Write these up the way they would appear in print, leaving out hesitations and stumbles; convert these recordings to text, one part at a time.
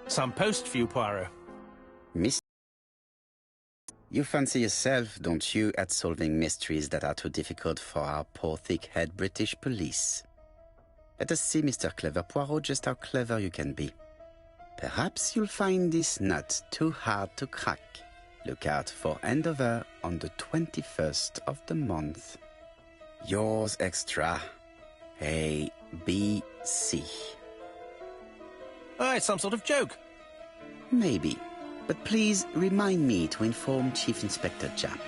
Some post for you, Poirot. Miss, you fancy yourself, don't you, at solving mysteries that are too difficult for our poor thick-head British police? Let us see, Mr. Clever Poirot, just how clever you can be. Perhaps you'll find this nut too hard to crack. Look out for handover on the 21st of the month. Yours extra. A, B, C. Oh, it's some sort of joke. Maybe. But please remind me to inform Chief Inspector Japp.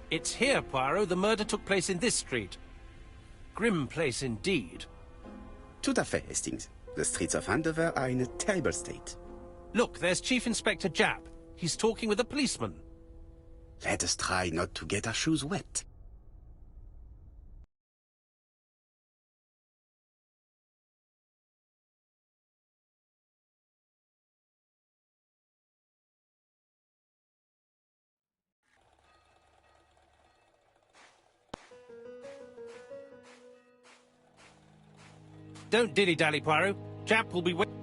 It's here, Poirot. The murder took place in this street. Grim place indeed. Tout à fait, Hastings. The streets of Andover are in a terrible state. Look, there's Chief Inspector Japp. He's talking with a policeman. Let us try not to get our shoes wet. Don't dilly-dally, Poirot. Japp will be waiting.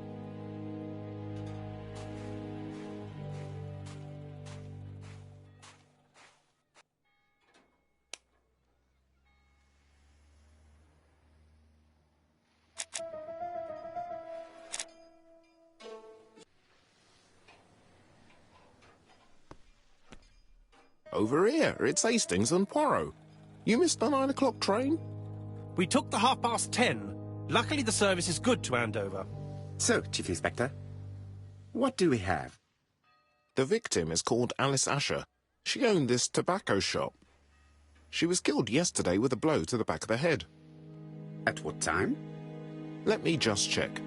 Over here, it's Hastings and Poirot. You missed the 9 o'clock train? We took the 10:30. Luckily, the service is good to Andover. So, Chief Inspector, what do we have? The victim is called Alice Asher. She owned this tobacco shop. She was killed yesterday with a blow to the back of the head. At what time? Let me just check.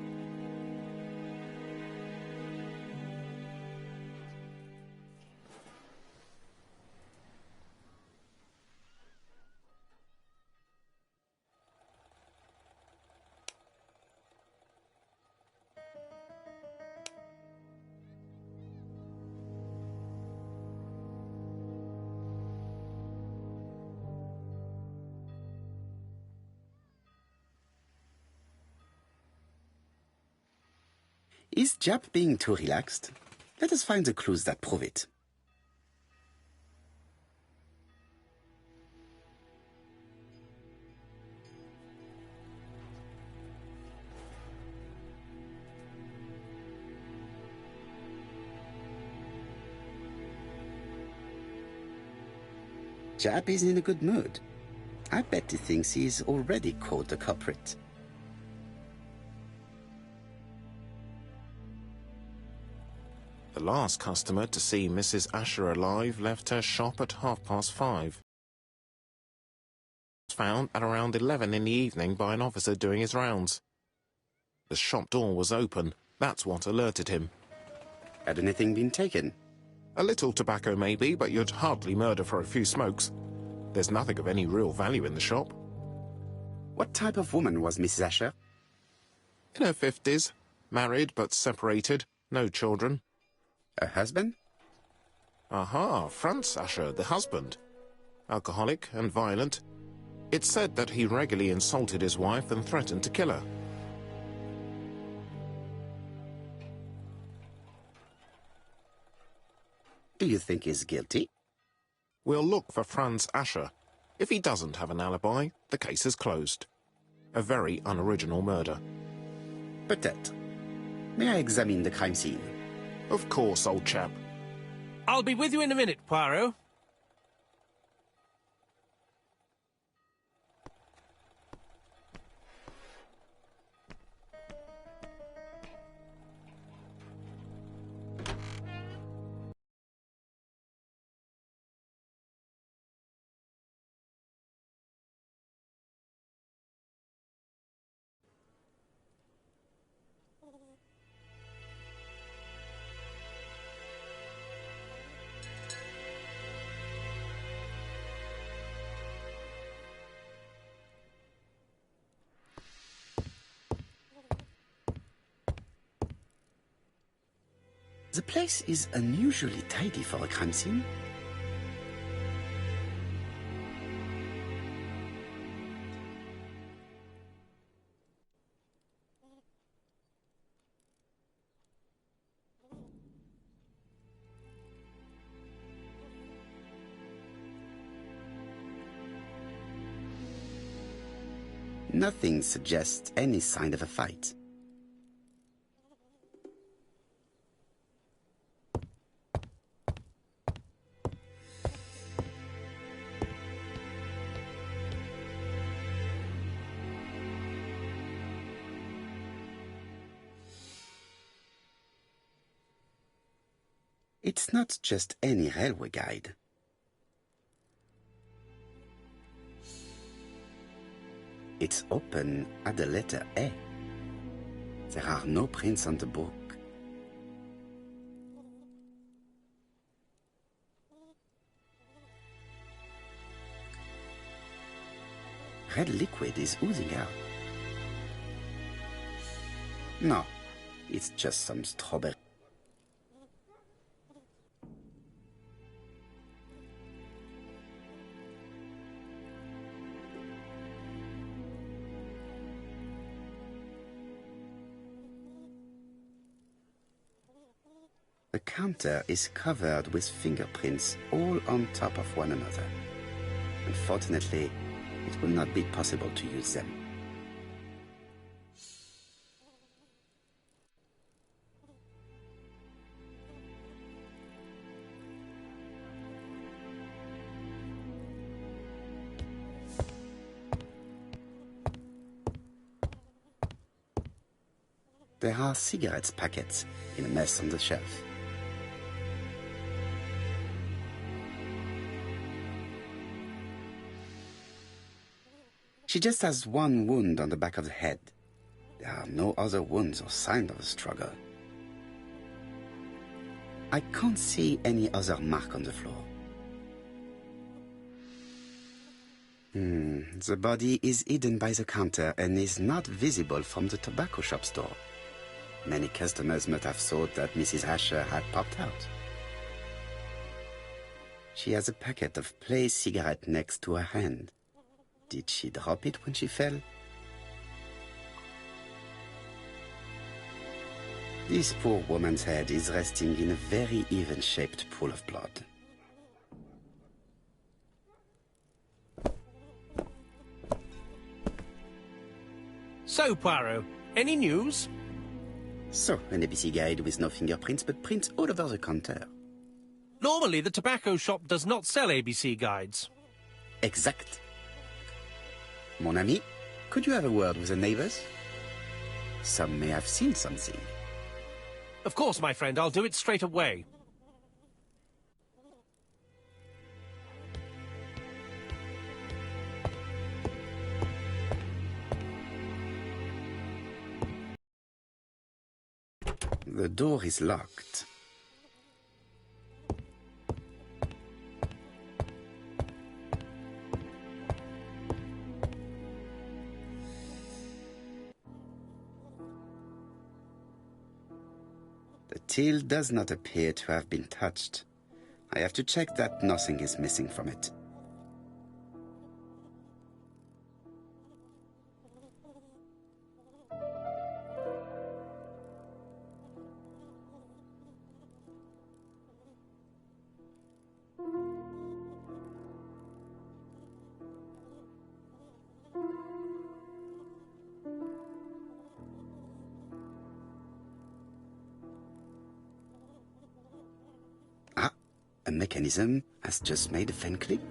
Is Japp being too relaxed? Let us find the clues that prove it. Japp is in a good mood. I bet he thinks he's already caught the culprit. The last customer to see Mrs. Asher alive left her shop at 5:30. Found at around 11 in the evening by an officer doing his rounds. The shop door was open. That's what alerted him. Had anything been taken? A little tobacco maybe, but you'd hardly murder for a few smokes. There's nothing of any real value in the shop. What type of woman was Mrs. Asher? In her 50s, married but separated, no children. A husband? Aha, Franz Asher, the husband. Alcoholic and violent. It's said that he regularly insulted his wife and threatened to kill her. Do you think he's guilty? We'll look for Franz Asher. If he doesn't have an alibi, the case is closed. A very unoriginal murder. Peut-être. May I examine the crime scene? Of course, old chap. I'll be with you in a minute, Poirot. The place is unusually tidy for a crime scene. Nothing suggests any sign of a fight. It's not just any railway guide. It's open at the letter A. There are no prints on the book. Red liquid is oozing out. No, it's just some strawberry. The counter is covered with fingerprints all on top of one another. Unfortunately, it will not be possible to use them. There are cigarettes packets in a mess on the shelf. She just has one wound on the back of the head. There are no other wounds or signs of a struggle. I can't see any other mark on the floor. The body is hidden by the counter and is not visible from the tobacco shop store. Many customers must have thought that Mrs. Asher had popped out. She has a packet of Play cigarette next to her hand. Did she drop it when she fell? This poor woman's head is resting in a very even-shaped pool of blood. So, Poirot, any news? So, an ABC guide with no fingerprints, but prints all over the counter. Normally, the tobacco shop does not sell ABC guides. Exact. Mon ami, could you have a word with the neighbors? Some may have seen something. Of course, my friend, I'll do it straight away. The door is locked. till does not appear to have been touched. I have to check that nothing is missing from it. A mechanism has just made a fan click.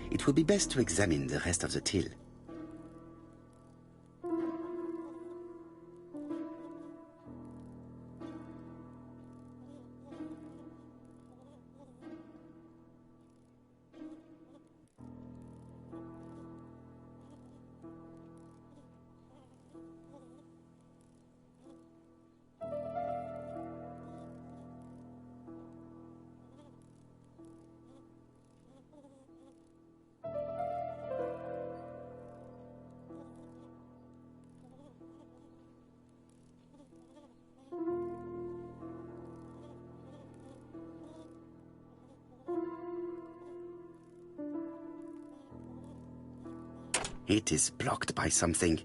It would be best to examine the rest of the till. It is blocked by something.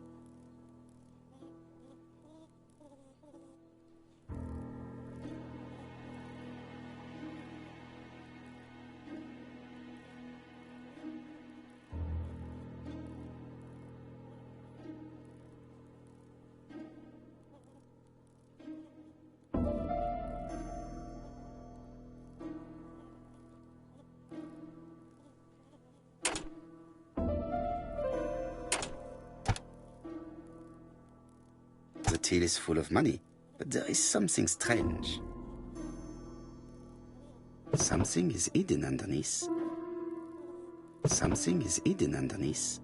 The till is full of money, but there is something strange. Something is hidden underneath. Something is hidden underneath.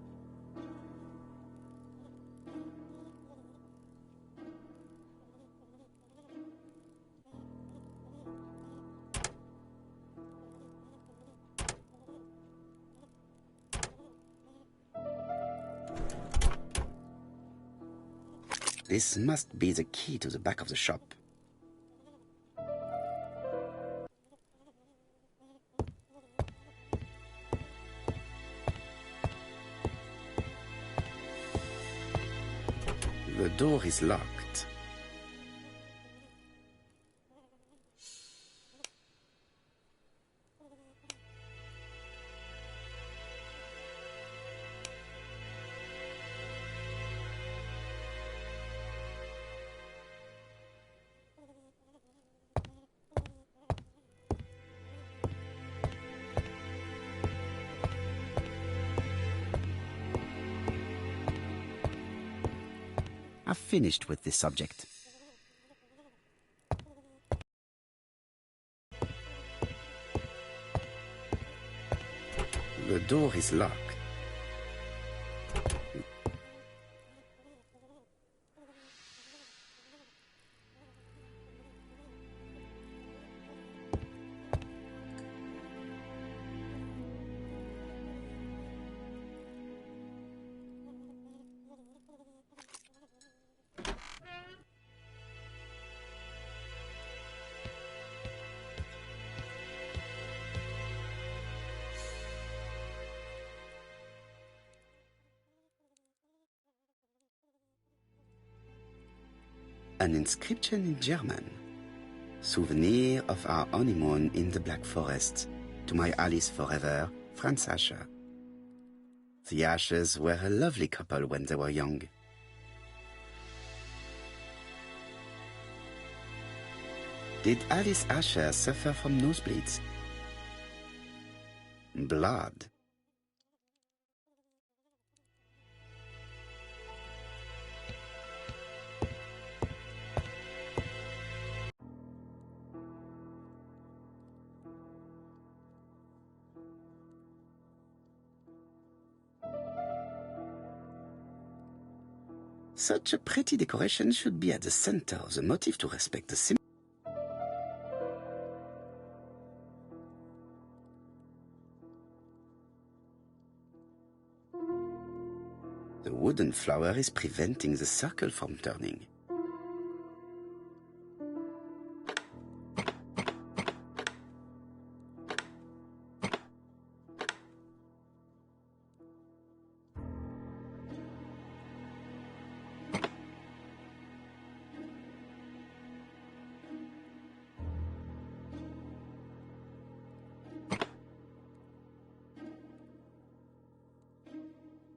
This must be the key to the back of the shop. The door is locked. I've finished with this subject. The door is locked. An inscription in German. Souvenir of our honeymoon in the Black Forest. To my Alice forever, Franz Asher. The Ashers were a lovely couple when they were young. Did Alice Asher suffer from nosebleeds? Blood. Such a pretty decoration should be at the center of the motif to respect the symbol. The wooden flower is preventing the circle from turning.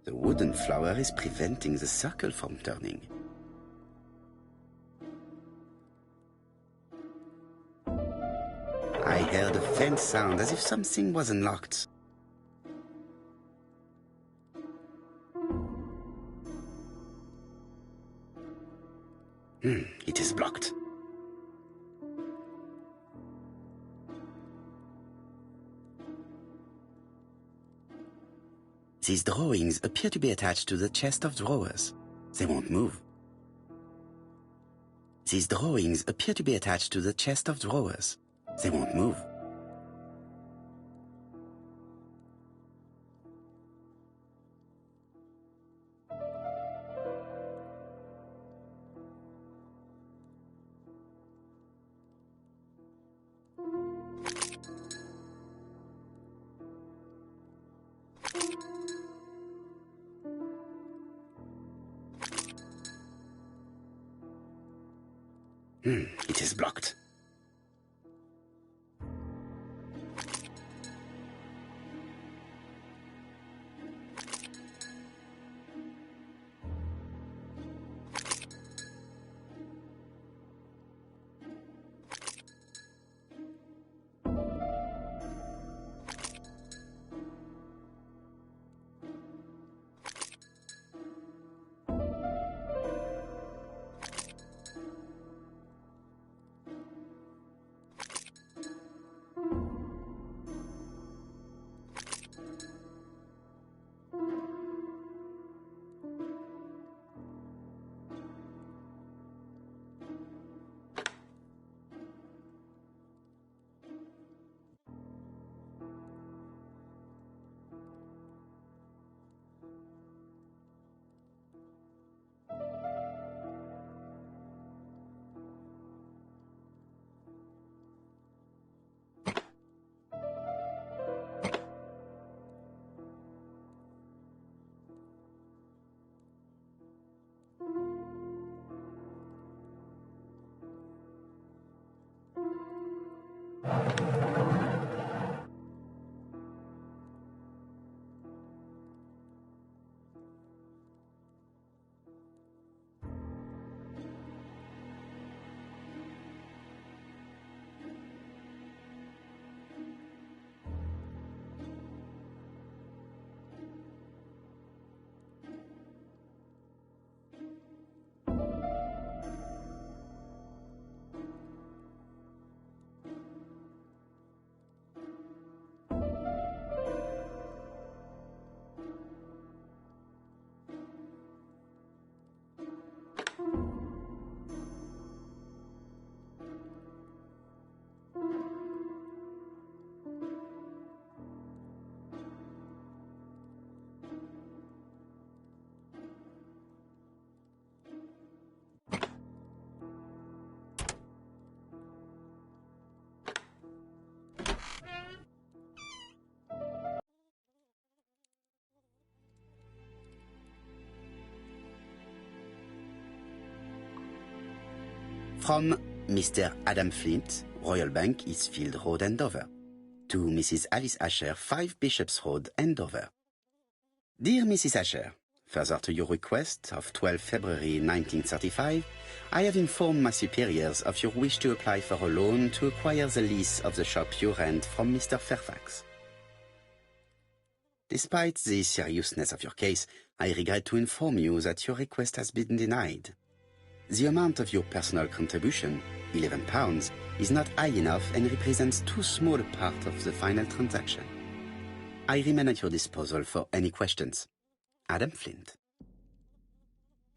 The wooden flower is preventing the circle from turning. I heard a faint sound as if something was unlocked. It is blocked. These drawings appear to be attached to the chest of drawers. They won't move. These drawings appear to be attached to the chest of drawers. They won't move. It is blocked. From Mr. Adam Flint, Royal Bank, Eastfield Road, Andover, to Mrs. Alice Asher, 5 Bishops Road, Andover. Dear Mrs. Asher, further to your request of 12 February 1935, I have informed my superiors of your wish to apply for a loan to acquire the lease of the shop you rent from Mr. Fairfax. Despite the seriousness of your case, I regret to inform you that your request has been denied. The amount of your personal contribution, £11, is not high enough and represents too small a part of the final transaction. I remain at your disposal for any questions. Adam Flint.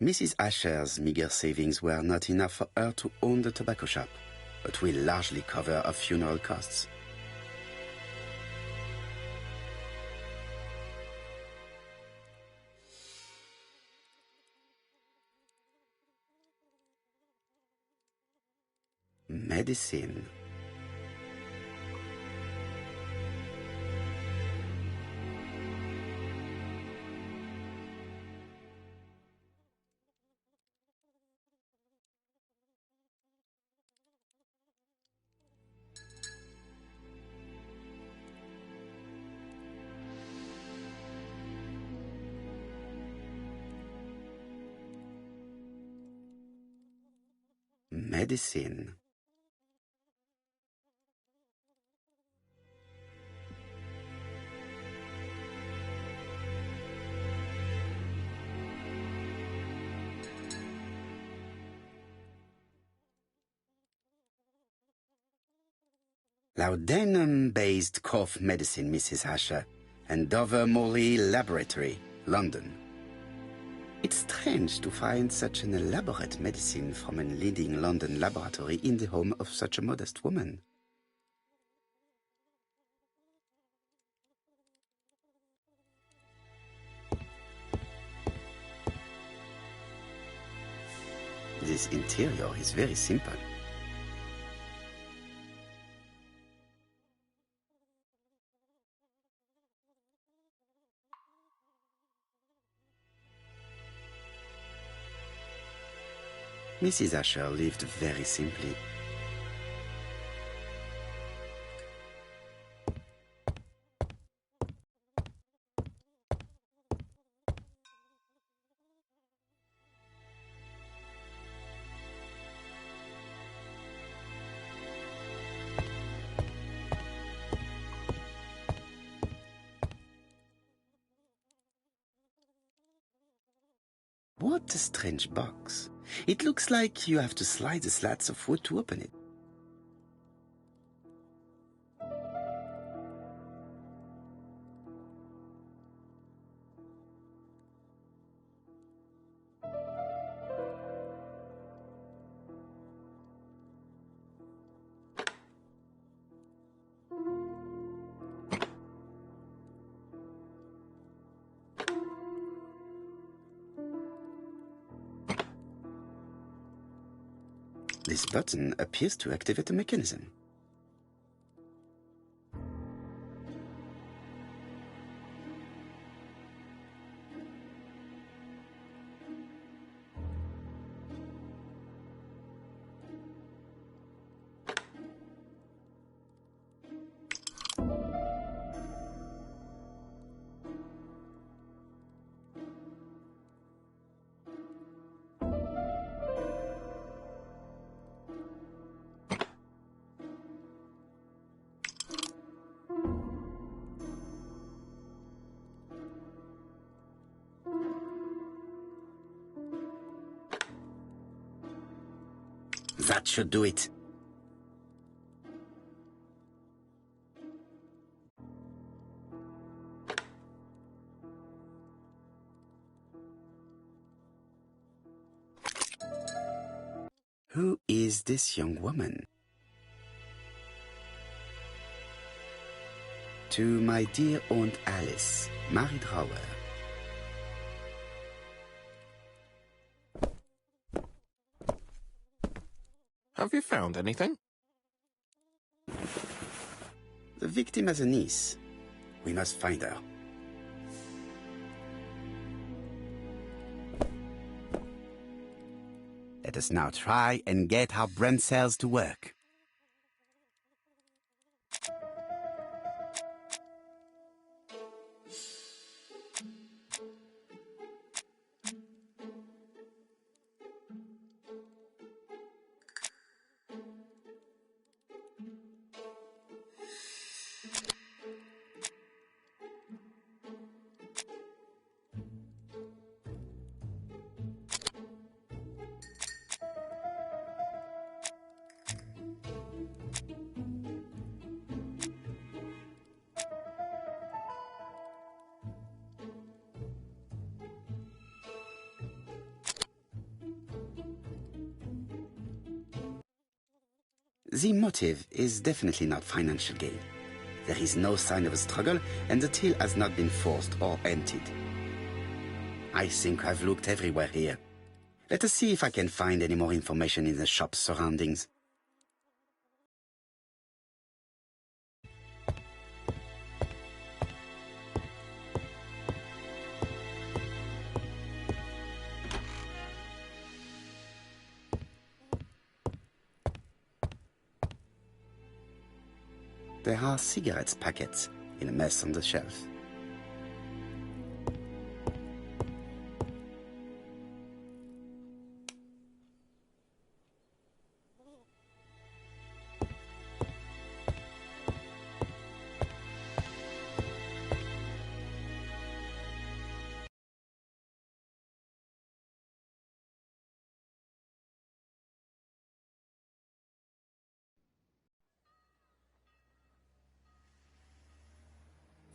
Mrs. Asher's meager savings were not enough for her to own the tobacco shop, but will largely cover her funeral costs. Medicine. Medicine. Laudanum-based cough medicine, Mrs. Asher, and Dover Morley Laboratory, London. It's strange to find such an elaborate medicine from a leading London laboratory in the home of such a modest woman. This interior is very simple. Mrs. Asher lived very simply. What a strange box. It looks like you have to slide the slats of wood to open it. This button appears to activate a mechanism. That should do it. Who is this young woman? To my dear Aunt Alice, Mary Drower. Have you found anything? The victim has a niece. We must find her. Let us now try and get our brain cells to work. The motive is definitely not financial gain. There is no sign of a struggle, and the till has not been forced or emptied. I think I've looked everywhere here. Let us see if I can find any more information in the shop's surroundings. There are cigarettes packets in a mess on the shelf.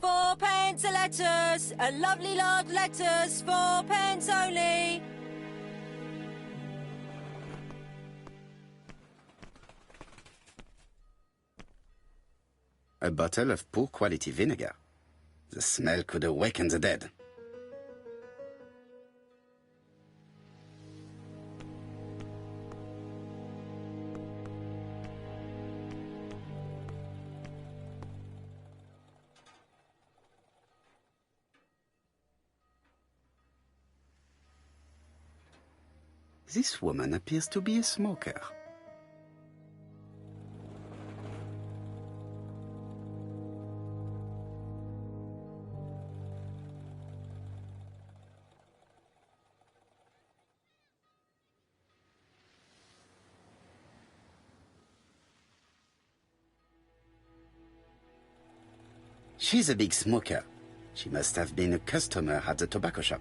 £4 a letters, a lovely large letters, 4 pence only. A bottle of poor quality vinegar. The smell could awaken the dead. This woman appears to be a smoker. She's a big smoker. She must have been a customer at the tobacco shop.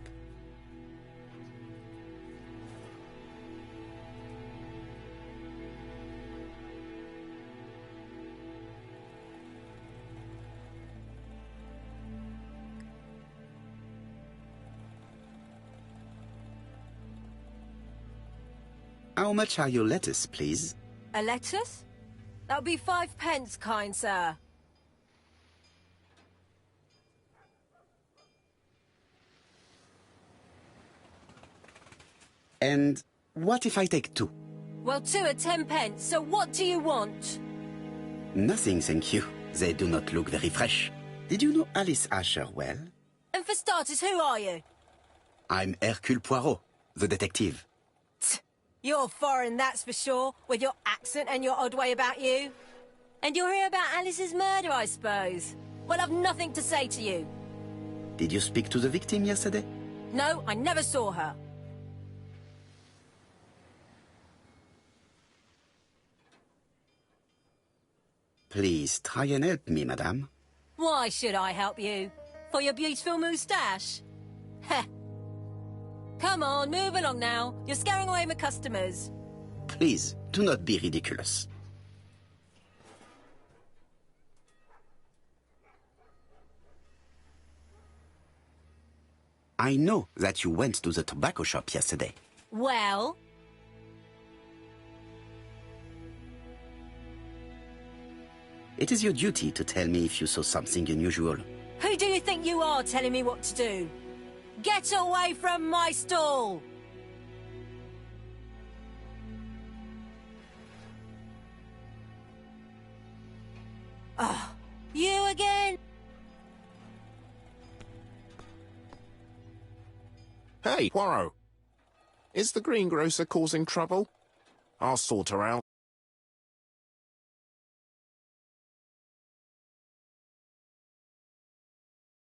How much are your lettuce, please? A lettuce? That'll be 5 pence, kind sir. And what if I take 2? Well, 2 are 10 pence, so what do you want? Nothing, thank you. They do not look very fresh. Did you know Alice Asher well? And for starters, who are you? I'm Hercule Poirot, the detective. You're foreign, that's for sure, with your accent and your odd way about you. And you're here about Alice's murder, I suppose. Well, I've nothing to say to you. Did you speak to the victim yesterday? No, I never saw her. Please, try and help me, madame. Why should I help you? For your beautiful moustache? Heh. Come on, move along now. You're scaring away my customers. Please, do not be ridiculous. I know that you went to the tobacco shop yesterday. Well? It is your duty to tell me if you saw something unusual. Who do you think you are telling me what to do? Get away from my stall! Oh, you again? Hey, Poirot. Is the greengrocer causing trouble? I'll sort her out.